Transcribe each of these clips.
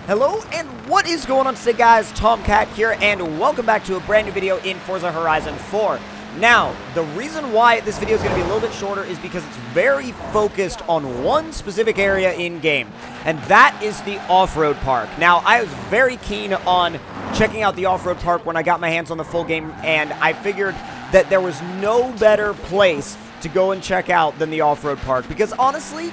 Hello, and what is going on today, guys? Tomcat here, and welcome back to a brand new video in Forza Horizon 4. Now, the reason why this video is going to be a little bit shorter is because it's very focused on one specific area in-game, and that is the off-road park. Now, I was very keen on checking out the off-road park when I got my hands on the full game, and I figured that there was no better place to go and check out than the off-road park, because honestly,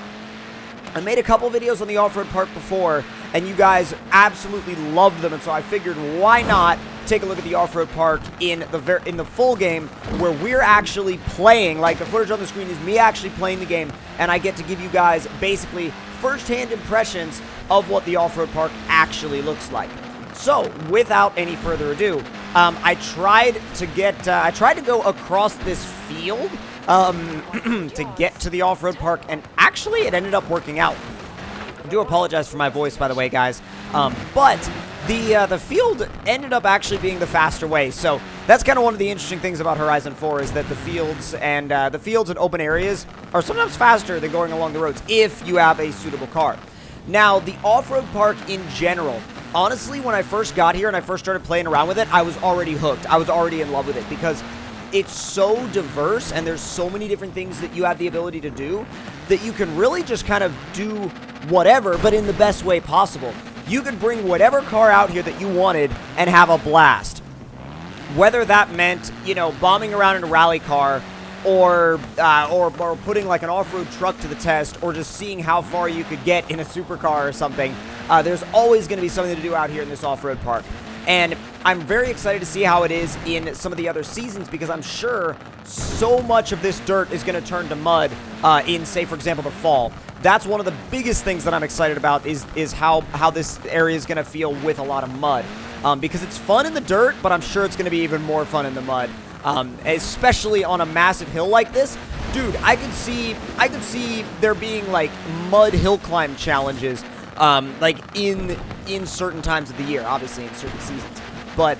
I made a couple videos on the off-road park before, and you guys absolutely loved them, and so I figured why not take a look at the off-road park in the full game, where we're actually playing. Like, the footage on the screen is me actually playing the game, and I get to give you guys basically first-hand impressions of what the off-road park actually looks like. So, without any further ado, I tried to go across this field to get to the off-road park, and actually it ended up working out. I do apologize for my voice, by the way, guys, but the field ended up actually being the faster way. So that's kind of one of the interesting things about Horizon 4 is that the fields and open areas are sometimes faster than going along the roads if you have a suitable car. Now, the off-road park in general, honestly, when I first got here and I first started playing around with it, I was already hooked. I was already in love with it because it's so diverse and there's so many different things that you have the ability to do that you can really just kind of do whatever, but in the best way possible. You could bring whatever car out here that you wanted and have a blast. Whether that meant, you know, bombing around in a rally car or putting like an off-road truck to the test, or just seeing how far you could get in a supercar or something, there's always going to be something to do out here in this off-road park. And I'm very excited to see how it is in some of the other seasons, because I'm sure so much of this dirt is going to turn to mud in, say, for example, the fall. That's one of the biggest things that I'm excited about is how this area is going to feel with a lot of mud. Because it's fun in the dirt, but I'm sure it's going to be even more fun in the mud. Especially on a massive hill like this. Dude, I could see there being like mud hill climb challenges like in certain times of the year, obviously in certain seasons, but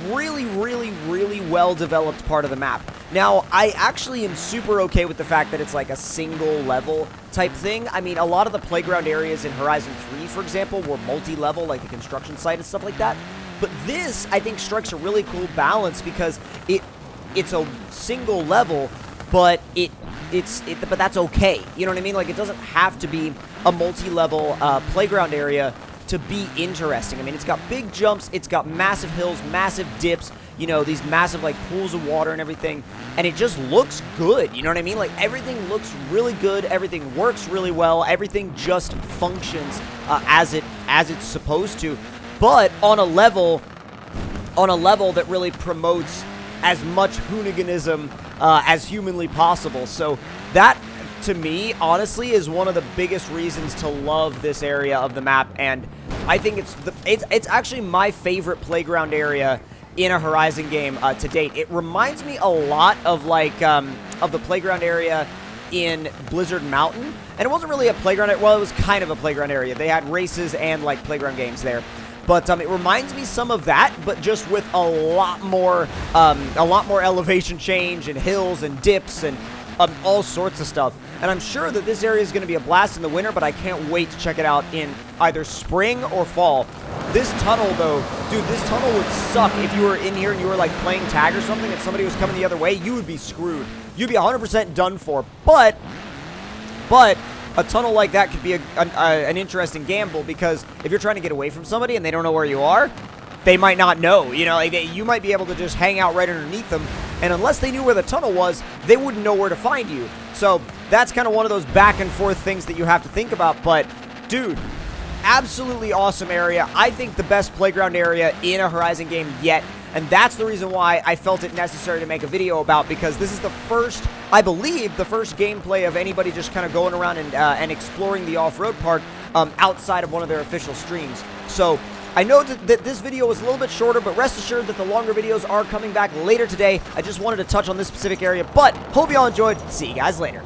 really well developed part of the map. Now, I actually am super okay with the fact that it's like a single level type thing. I mean, a lot of the playground areas in Horizon 3, for example, were multi-level, like the construction site and stuff like that. But this, I think, strikes a really cool balance because it's a single level, but but that's okay. You know what I mean? Like, it doesn't have to be a multi-level playground area to be interesting. I mean, it's got big jumps, it's got massive hills, massive dips, you know, these massive, like, pools of water and everything, and it just looks good, you know what I mean? Like, everything looks really good, everything works really well, everything just functions as it's supposed to, but on a level that really promotes as much hooliganism as humanly possible. So that, to me, honestly, is one of the biggest reasons to love this area of the map, and I think it's actually my favorite playground area in a Horizon game to date. It reminds me a lot of like of the playground area in Blizzard Mountain, and it wasn't really a playground. Well, it was kind of a playground area. They had races and like playground games there. But it reminds me some of that, but just with a lot more elevation change and hills and dips and all sorts of stuff. And I'm sure that this area is going to be a blast in the winter, but I can't wait to check it out in either spring or fall. This tunnel, though, dude, this tunnel would suck if you were in here and you were like playing tag or something and somebody was coming the other way. You would be screwed. You'd be 100% done for. But a tunnel like that could be an interesting gamble, because if you're trying to get away from somebody and they don't know where you are, they might not know. You know, like you might be able to just hang out right underneath them, and unless they knew where the tunnel was, they wouldn't know where to find you. So that's kind of one of those back and forth things that you have to think about. But, dude, absolutely awesome area. I think the best playground area in a Horizon game yet. And that's the reason why I felt it necessary to make a video about, because this is the first, I believe, the first gameplay of anybody just kind of going around and exploring the off-road park outside of one of their official streams. So I know that this video was a little bit shorter, but rest assured that the longer videos are coming back later today. I just wanted to touch on this specific area, but hope you all enjoyed. See you guys later.